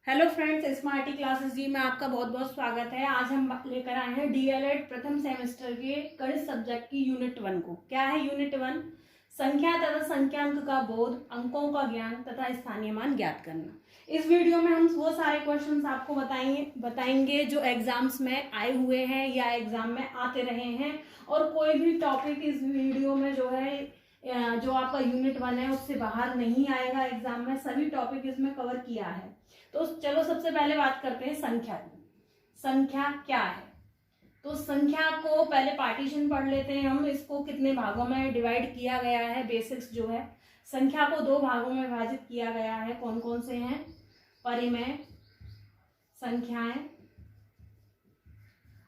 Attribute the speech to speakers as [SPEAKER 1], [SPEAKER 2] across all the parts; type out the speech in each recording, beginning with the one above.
[SPEAKER 1] Hello friends, smarty classes जी में आपका बहुत बहुत स्वागत है। आज हम लेकर आए हैं डीएलएड प्रथम सेमेस्टर के गणित सब्जेक्ट की यूनिट 1 को। क्या है यूनिट 1? संख्या तथा संख्यांक का बोध, अंकों का ज्ञान तथा स्थानीय मान ज्ञात करना। इस वीडियो में हम वो सारे क्वेश्चंस आपको बताएंगे जो एग्जाम्स में आए हुए हैं या एग्जाम में आते रहे हैं। और कोई भी टॉपिक इस वीडियो में जो है जो आपका यूनिट 1 है उससे बाहर नहीं आएगा। एग्जाम में सभी टॉपिक इसमें कवर किया है। तो चलो सबसे पहले बात करते हैं संख्या की। संख्या क्या है? तो संख्या को पहले पार्टीशन पढ़ लेते हैं हम। इसको कितने भागों में डिवाइड किया गया है, बेसिक्स जो है। संख्या को 2 भागों में विभाजित किया गया है। कौन कौन से हैं? परिमेय संख्याएं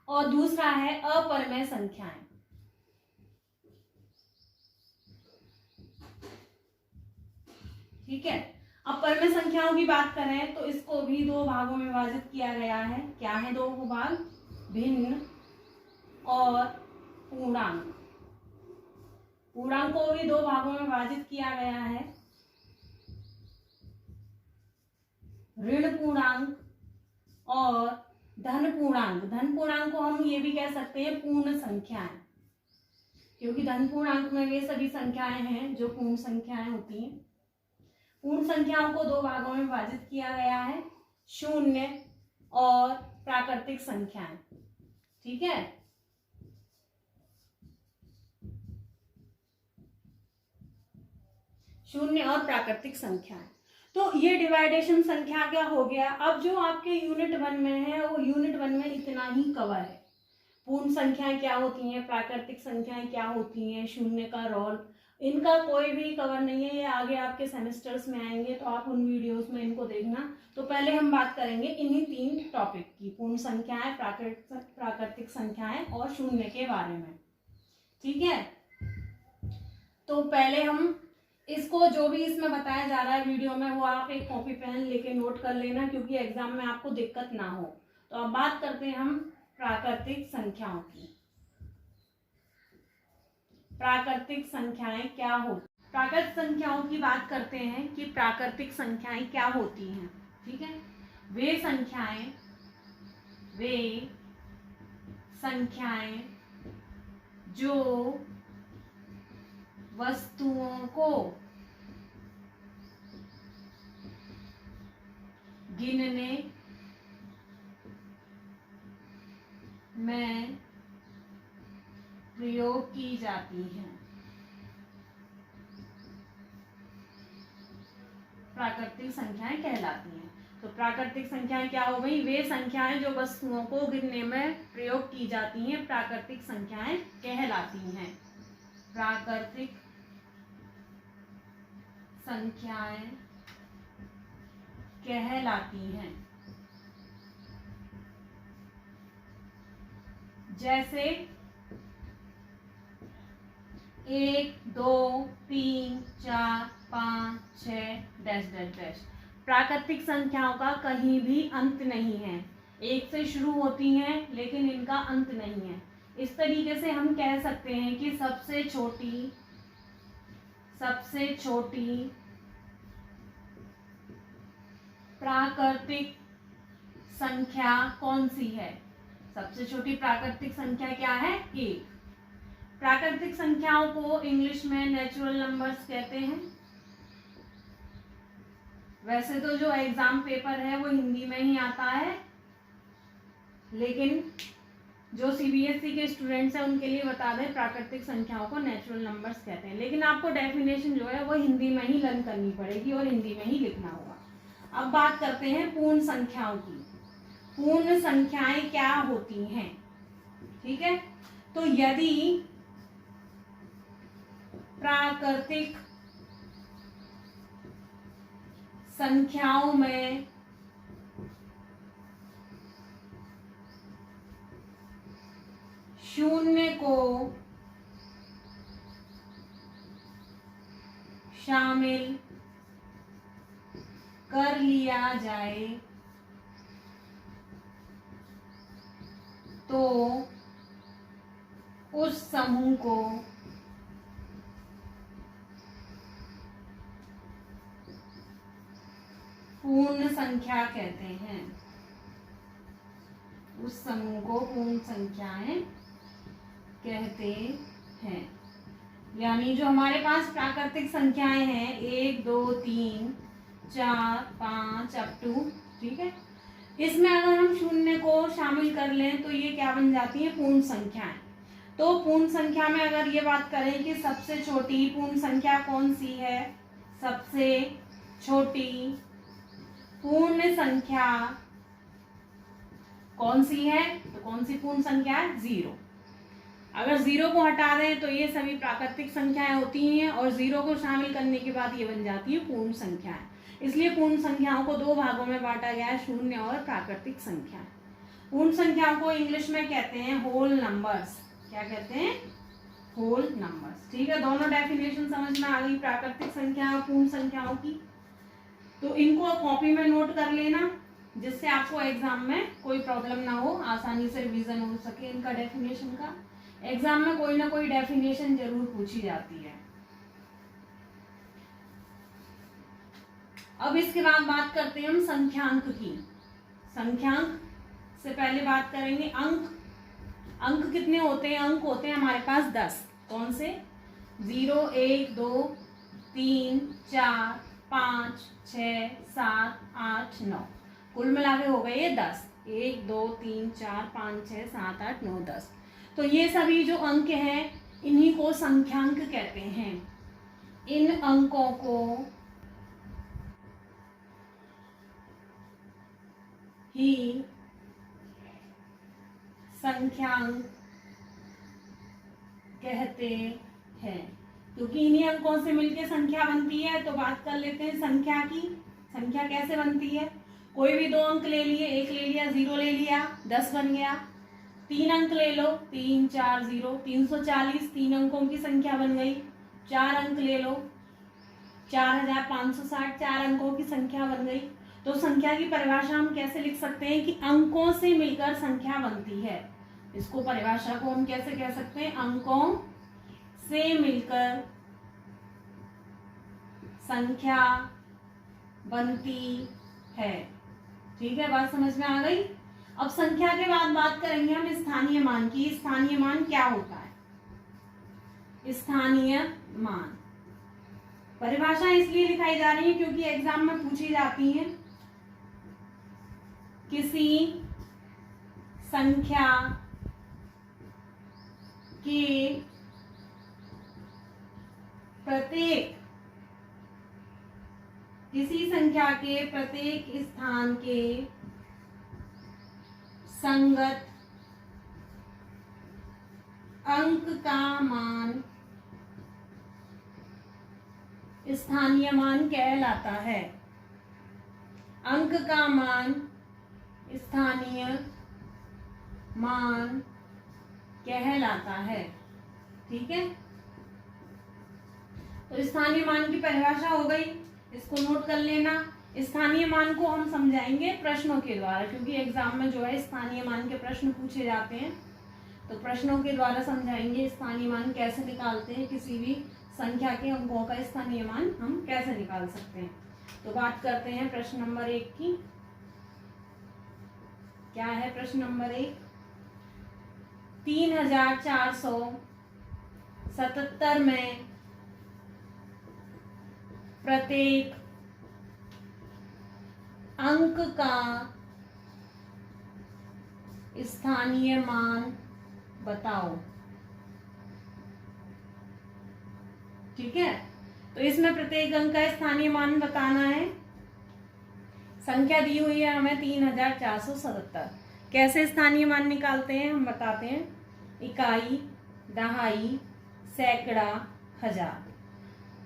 [SPEAKER 1] और दूसरा है अपरिमेय संख्याएं। ठीक है। अब परिमेय संख्याओं की बात करें तो इसको भी 2 भागों में विभाजित किया गया है। क्या है 2 भाग? भिन्न और पूर्णांक। पूर्णांक को भी 2 भागों में विभाजित किया गया है, ऋण पूर्णांक और धन पूर्णांक। धन पूर्णांक को हम ये भी कह सकते हैं पूर्ण संख्याएं, क्योंकि धन पूर्णांक में वे सभी संख्याएं हैं जो पूर्ण संख्याएं होती हैं। पूर्ण संख्याओं को 2 भागों में विभाजित किया गया है, शून्य और प्राकृतिक संख्याएं। ठीक है। शून्य और प्राकृतिक संख्याएं। तो ये डिवाइडेशन संख्या क्या हो गया। अब जो आपके यूनिट 1 में है वो यूनिट 1 में इतना ही कवर है। पूर्ण संख्याएं क्या होती हैं, प्राकृतिक संख्याएं क्या होती हैं, शून्य का रोल, इनका कोई भी कवर नहीं है। ये आगे आपके सेमेस्टर्स में आएंगे तो आप उन वीडियोस में इनको देखना। तो पहले हम बात करेंगे इन्हीं 3 टॉपिक की, पूर्ण संख्याएं, प्राकृतिक संख्याएं और शून्य के बारे में। ठीक है। तो पहले हम इसको जो भी इसमें बताया जा रहा है वीडियो में वो आप एक कॉपी पेन लेके नोट कर लेना, क्योंकि एग्जाम में आपको दिक्कत ना हो। तो अब बात करते हैं हम प्राकृतिक संख्याओं की। प्राकृतिक संख्याएं क्या होती? प्राकृतिक संख्याओं की बात करते हैं कि प्राकृतिक संख्याएं क्या होती हैं। ठीक है। वे संख्याएं जो वस्तुओं को गिनने में प्रयोग की जाती हैं, प्राकृतिक संख्याएं कहलाती हैं। तो प्राकृतिक संख्याएं क्या हो गई? वे संख्याएं जो वस्तुओं को गिनने में प्रयोग की जाती हैं, प्राकृतिक संख्याएं कहलाती हैं। प्राकृतिक संख्याएं कहलाती हैं। जैसे 1, 2, 3, 4, 5, 6 डैश डैश डैश। प्राकृतिक संख्याओं का कहीं भी अंत नहीं है। 1 से शुरू होती हैं लेकिन इनका अंत नहीं है। इस तरीके से हम कह सकते हैं कि सबसे छोटी प्राकृतिक संख्या कौन सी है? सबसे छोटी प्राकृतिक संख्या क्या है? 1। प्राकृतिक संख्याओं को इंग्लिश में नेचुरल नंबर्स कहते हैं। वैसे तो जो एग्जाम पेपर है वो हिंदी में ही आता है, लेकिन जो सीबीएसई के स्टूडेंट्स हैं उनके लिए बता दें, प्राकृतिक संख्याओं को नेचुरल नंबर्स कहते हैं। लेकिन आपको डेफिनेशन जो है वो हिंदी में ही लर्न करनी पड़ेगी और हिंदी में ही लिखना होगा। अब बात करते हैं पूर्ण संख्याओं की। पूर्ण संख्याएं क्या होती हैं? ठीक है। तो यदि प्राकृतिक संख्याओं में शून्य को शामिल कर लिया जाए तो उस समूह को पूर्ण संख्या कहते हैं, उस समूह को पूर्ण संख्याएं कहते हैं। यानी जो हमारे पास प्राकृतिक संख्याएं हैं 1 2 3 4 5 अप टू, ठीक है, इसमें अगर हम शून्य को शामिल कर लें तो ये क्या बन जाती है, पूर्ण संख्याएं। तो पूर्ण संख्या में अगर ये बात करें कि सबसे छोटी पूर्ण संख्या कौन सी है, सबसे छोटी पूर्ण संख्या कौन सी है, तो कौन सी पूर्ण संख्या है, 0। अगर 0 को हटा दें तो ये सभी प्राकृतिक संख्याएं होती हैं और 0 को शामिल करने के बाद ये बन जाती है पूर्ण संख्याएं। इसलिए पूर्ण संख्याओं को 2 भागों में बांटा गया है, शून्य और प्राकृतिक संख्या। पूर्ण संख्याओं को इंग्लिश में कहते हैं होल नंबर्स। क्या कहते हैं, होल नंबर्स। ठीक है, दोनों डेफिनेशन समझ में आ गई प्राकृतिक संख्या और पूर्ण संख्याओं की। तो इनको कॉपी में नोट कर लेना, जिससे आपको एग्जाम में कोई प्रॉब्लम ना हो, आसानी से रिवीजन हो सके इनका डेफिनेशन का। एग्जाम में कोई ना कोई डेफिनेशन जरूर पूछी जाती है। अब इसके बाद बात करते हैं हम संख्यांक की। संख्यांक से पहले बात करेंगे अंक। अंक कितने होते हैं, अंक होते हैं हमारे पास 10। कौन से, 0 1 2 3 4 5 6 7 8 9, कुल मिला के हो गए ये 10। 1 2 3 4 5 6 7 8 9 10। तो ये सभी जो अंक हैं इन्हीं को संख्यांक कहते हैं। इन अंकों को ही संख्यांक कहते हैं, क्योंकि इन्हीं अंकों से मिलकर संख्या बनती है। तो बात कर लेते हैं संख्या की। संख्या कैसे बनती है, कोई भी 2 अंक ले लिए, 1 ले लिया, 0 ले लिया, 10 बन गया। 3 अंक ले लो, 3 4 0, 340, 3 अंकों की संख्या बन गई। 4 अंक ले लो, 4560, 4 अंकों की संख्या बन गई। तो संख्या की परिभाषा हम कैसे लिख सकते हैं कि अंकों से मिलकर संख्या बनती है। इसको परिभाषा को हम कैसे कह सकते हैं, अंकों से मिलकर संख्या बनती है। ठीक है, बात समझ में आ गई। अब संख्या के बाद बात करेंगे हम स्थानीय मान की। स्थानीय मान क्या होता है, स्थानीय मान परिभाषा इसलिए लिखाई जा रही है क्योंकि एग्जाम में पूछी जाती है। किसी संख्या के प्रत्येक स्थान के संगत अंक का मान स्थानीय मान कहलाता है। अंक का मान स्थानीय मान कहलाता है। ठीक है, तो स्थानीय मान की परिभाषा हो गई, इसको नोट कर लेना। स्थानीय मान को हम समझाएंगे प्रश्नों के द्वारा, क्योंकि एग्जाम में जो है स्थानीय मान के प्रश्न पूछे जाते हैं, तो प्रश्नों के द्वारा समझाएंगे स्थानीय मान कैसे निकालते हैं, किसी भी संख्या के अंकों का स्थानीय मान हम कैसे निकाल सकते हैं। तो बात करते हैं प्रश्न नंबर 1 की। क्या है प्रश्न नंबर 1, 3477 में प्रत्येक अंक का स्थानीय मान बताओ। ठीक है, तो इसमें प्रत्येक अंक का स्थानीय मान बताना है। संख्या दी हुई है हमें 3477। कैसे स्थानीय मान निकालते हैं हम बताते हैं। इकाई, दहाई, सैकड़ा, हजार।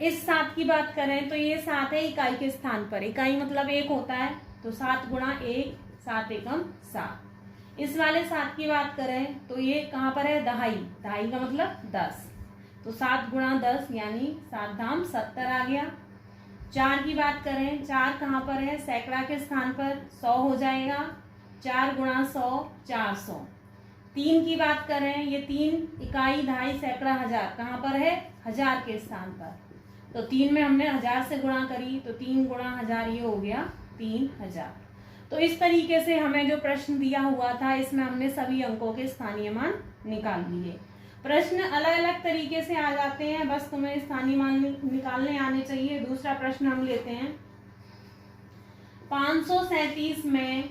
[SPEAKER 1] इस 7 की बात करें तो ये 7 है इकाई के स्थान पर। इकाई मतलब 1 होता है, तो 7 गुणा 1, 7 एकम 7। इस वाले 7 की बात करें तो ये कहाँ पर है, दहाई। दहाई का मतलब 10, तो 7 गुणा 10 यानी 7 धाम 70 आ गया। 4 की बात करें, 4 कहाँ पर है, सैकड़ा के स्थान पर, 100 हो जाएगा। 4 गुणा 100 400। 3 की बात करें, ये 3 इकाई, दहाई, सैकड़ा, हजार कहाँ पर है, हजार के स्थान पर, तो 3 में हमने हजार से गुणा करी, तो 3 गुणा हजार ये हो गया 3000। तो इस तरीके से हमें जो प्रश्न दिया हुआ था इसमें हमने सभी अंकों के स्थानीय मान निकाल लिए। प्रश्न अलग अलग तरीके से आ जाते हैं, बस तुम्हें स्थानीय मान निकालने आने चाहिए। दूसरा प्रश्न हम लेते हैं, 537 में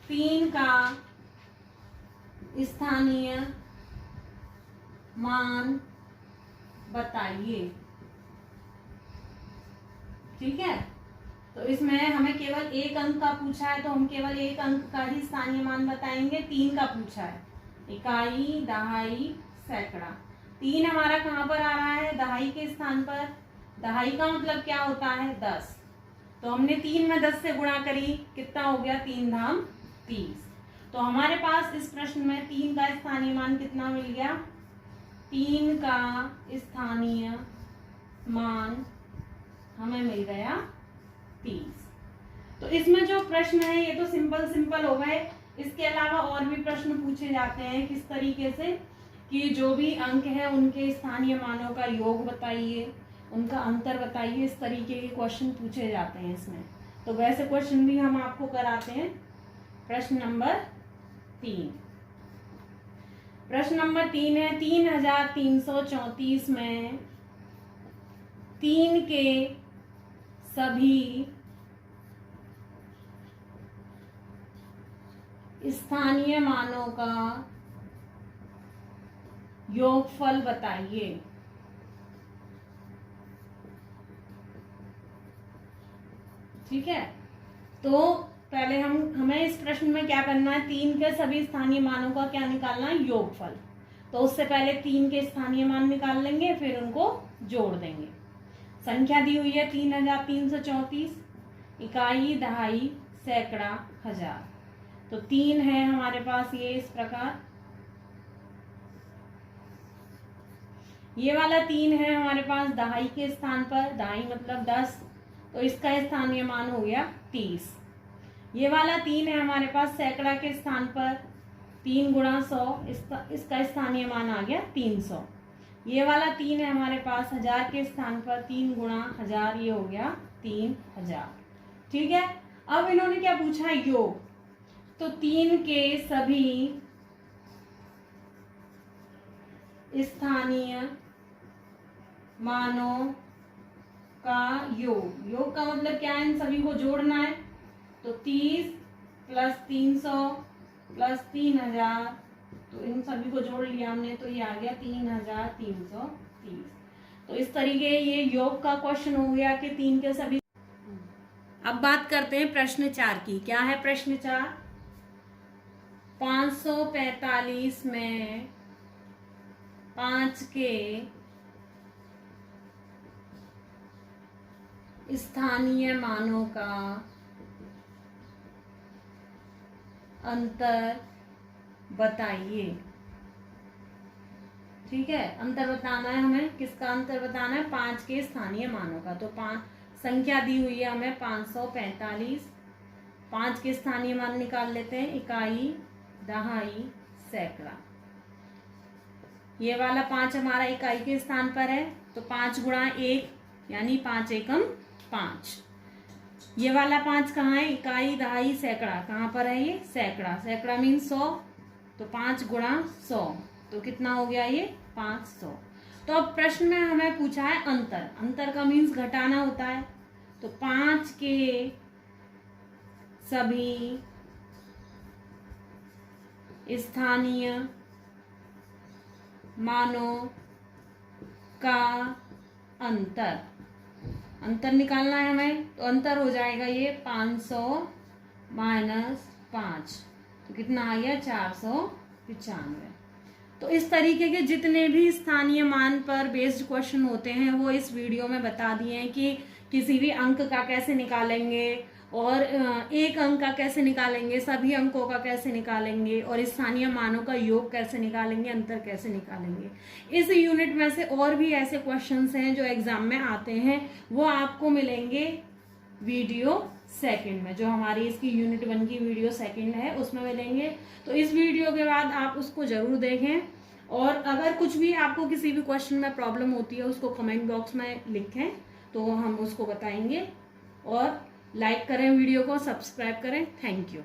[SPEAKER 1] 3 का स्थानीय मान बताइए। ठीक है, तो इसमें हमें केवल एक अंक का पूछा है तो हम केवल एक अंक का ही स्थानीय मान बताएंगे। 3 का पूछा है, इकाई, दहाई, सैकड़ा। 3 हमारा कहाँ पर आ रहा है? दहाई के स्थान पर। दहाई का मतलब क्या होता है? 10। तो हमने 3 में 10 से गुणा करी, कितना हो गया? 3 धाम 30। तो हमारे पास इस प्रश्न में 3 का स्थानीय मान कितना मिल गया? 3 का स्थानीय मान हमें मिल गया 30। तो इसमें जो प्रश्न है ये तो सिंपल हो गए। इसके अलावा और भी प्रश्न पूछे जाते हैं किस तरीके से कि जो भी अंक है उनके स्थानीय मानों का योग बताइए, उनका अंतर बताइए। इस तरीके के क्वेश्चन पूछे जाते हैं इसमें। तो वैसे क्वेश्चन भी हम आपको कराते हैं। प्रश्न नंबर 3, प्रश्न नंबर 3 है, 3334 में 3 के सभी स्थानीय मानों का योगफल बताइए। ठीक है, तो पहले हमें इस प्रश्न में क्या करना है? 3 के सभी स्थानीय मानों का क्या निकालना है? योगफल। तो उससे पहले 3 के स्थानीय मान निकाल लेंगे, फिर उनको जोड़ देंगे। संख्या दी हुई है 3334, इकाई, दहाई, सैकड़ा, हजार। तो 3 है हमारे पास ये इस प्रकार। ये वाला 3 है हमारे पास दहाई के स्थान पर, दहाई मतलब 10, तो इसका स्थानीय मान हो गया 30। ये वाला 3 है हमारे पास सैकड़ा के स्थान पर, 3 गुणा 100, इसका स्थानीय मान आ गया 300। ये वाला 3 है हमारे पास हजार के स्थान पर, 3 गुणा 1000, ये हो गया 3000। ठीक है, अब इन्होंने क्या पूछा? योग। तो 3 के सभी स्थानीय मानों का योग। योग का मतलब क्या है? इन सभी को जोड़ना है। तो 30 प्लस 300 प्लस 3000, तो इन सभी को जोड़ लिया हमने, तो ये आ गया 3330। तो इस तरीके ये योग का क्वेश्चन हो गया कि 3 के सभी। अब बात करते हैं प्रश्न 4 की। क्या है प्रश्न 4? 545 में 5 के स्थानीय मानों का अंतर बताइए। ठीक है, अंतर बताना है हमें। किसका अंतर बताना है? 5 के स्थानीय मानों का। तो 5 संख्या दी हुई है हमें 545। 5 के स्थानीय मान निकाल लेते हैं, इकाई, दहाई, सैकड़ा। ये वाला 5 हमारा इकाई के स्थान पर है, तो 5 गुणा 1 यानी 5 एकम 5। ये वाला 5 कहाँ है? इकाई, दहाई, सैकड़ा। कहाँ पर है ये? सैकड़ा। सैकड़ा मीन 100, तो 5 गुणा 100, तो कितना हो गया ये? 500। तो अब प्रश्न में हमें पूछा है अंतर। अंतर का मीन्स घटाना होता है। तो 5 के सभी स्थानीय मानों का अंतर निकालना है हमें। तो अंतर हो जाएगा ये 500 माइनस 5, तो कितना आ गया? 495। तो इस तरीके के जितने भी स्थानीय मान पर बेस्ड क्वेश्चन होते हैं वो इस वीडियो में बता दिए हैं कि किसी भी अंक का कैसे निकालेंगे और एक अंक का कैसे निकालेंगे, सभी अंकों का कैसे निकालेंगे और स्थानीय मानों का योग कैसे निकालेंगे, अंतर कैसे निकालेंगे। इस यूनिट में से और भी ऐसे क्वेश्चंस हैं जो एग्जाम में आते हैं, वो आपको मिलेंगे वीडियो सेकंड में। जो हमारी इसकी यूनिट 1 की वीडियो सेकंड है उसमें मिलेंगे। तो इस वीडियो के बाद आप उसको जरूर देखें, और अगर कुछ भी आपको किसी भी क्वेश्चन में प्रॉब्लम होती है उसको कमेंट बॉक्स में लिखें, तो हम उसको बताएंगे। और लाइक करें वीडियो को, सब्सक्राइब करें। Thank you.